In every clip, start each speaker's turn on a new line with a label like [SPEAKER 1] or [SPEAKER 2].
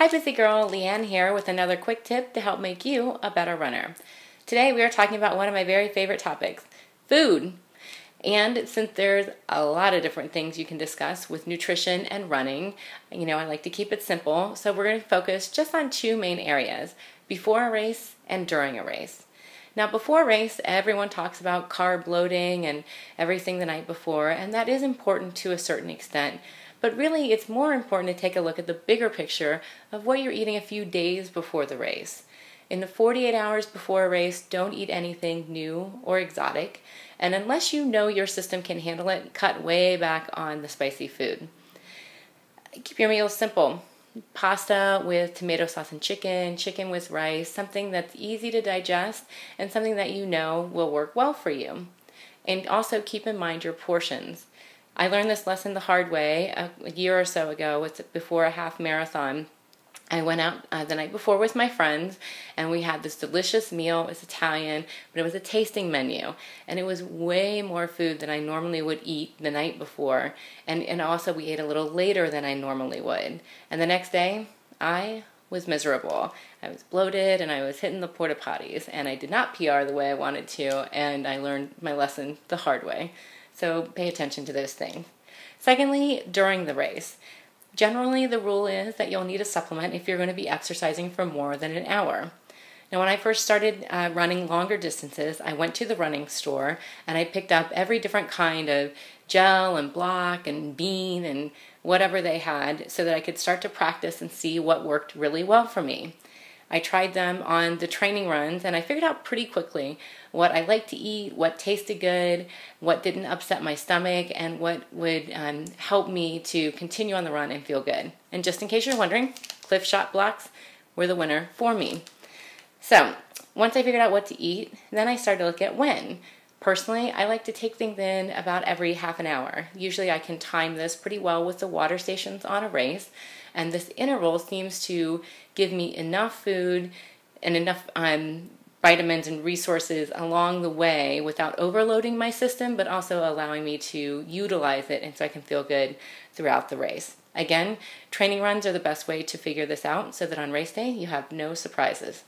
[SPEAKER 1] Hi Busy Girl, Leanne here with another quick tip to help make you a better runner. Today we are talking about one of my very favorite topics, food. And since there's a lot of different things you can discuss with nutrition and running, I like to keep it simple, so we're going to focus just on two main areas, before a race and during a race. Now before a race, everyone talks about carb loading and everything the night before, and that is important to a certain extent. But really, it's more important to take a look at the bigger picture of what you're eating a few days before the race. In the 48 hours before a race, don't eat anything new or exotic. And unless you know your system can handle it, cut way back on the spicy food. Keep your meals simple. Pasta with tomato sauce and chicken with rice, something that's easy to digest and something that you know will work well for you. And also keep in mind your portions. I learned this lesson the hard way a year or so ago. Before a half marathon. I went out the night before with my friends, and we had this delicious meal. It was Italian, but it was a tasting menu, and it was way more food than I normally would eat the night before, and also we ate a little later than I normally would. And the next day, I was miserable. I was bloated, and I was hitting the porta potties, and I did not PR the way I wanted to, and I learned my lesson the hard way. So pay attention to those things. Secondly, during the race. Generally, the rule is that you'll need a supplement if you're going to be exercising for more than an hour. Now, when I first started running longer distances, I went to the running store and I picked up every different kind of gel and block and bean and whatever they had so that I could start to practice and see what worked really well for me. I tried them on the training runs, and I figured out pretty quickly what I liked to eat, what tasted good, what didn't upset my stomach, and what would help me to continue on the run and feel good. And just in case you're wondering, Clif Shot blocks were the winner for me. So once I figured out what to eat, then I started to look at when. Personally, I like to take things in about every half an hour. Usually I can time this pretty well with the water stations on a race, and this interval seems to give me enough food and enough vitamins and resources along the way without overloading my system, but also allowing me to utilize it and so I can feel good throughout the race. Again, training runs are the best way to figure this out so that on race day you have no surprises.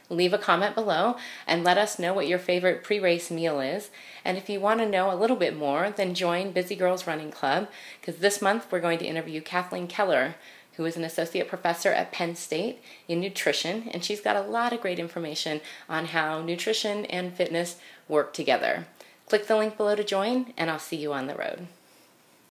[SPEAKER 1] Leave a comment below and let us know what your favorite pre-race meal is. And if you want to know a little bit more, then join Busy Girls Running Club, because this month we're going to interview Kathleen Keller, who is an associate professor at Penn State in nutrition, and she's got a lot of great information on how nutrition and fitness work together. Click the link below to join, and I'll see you on the road.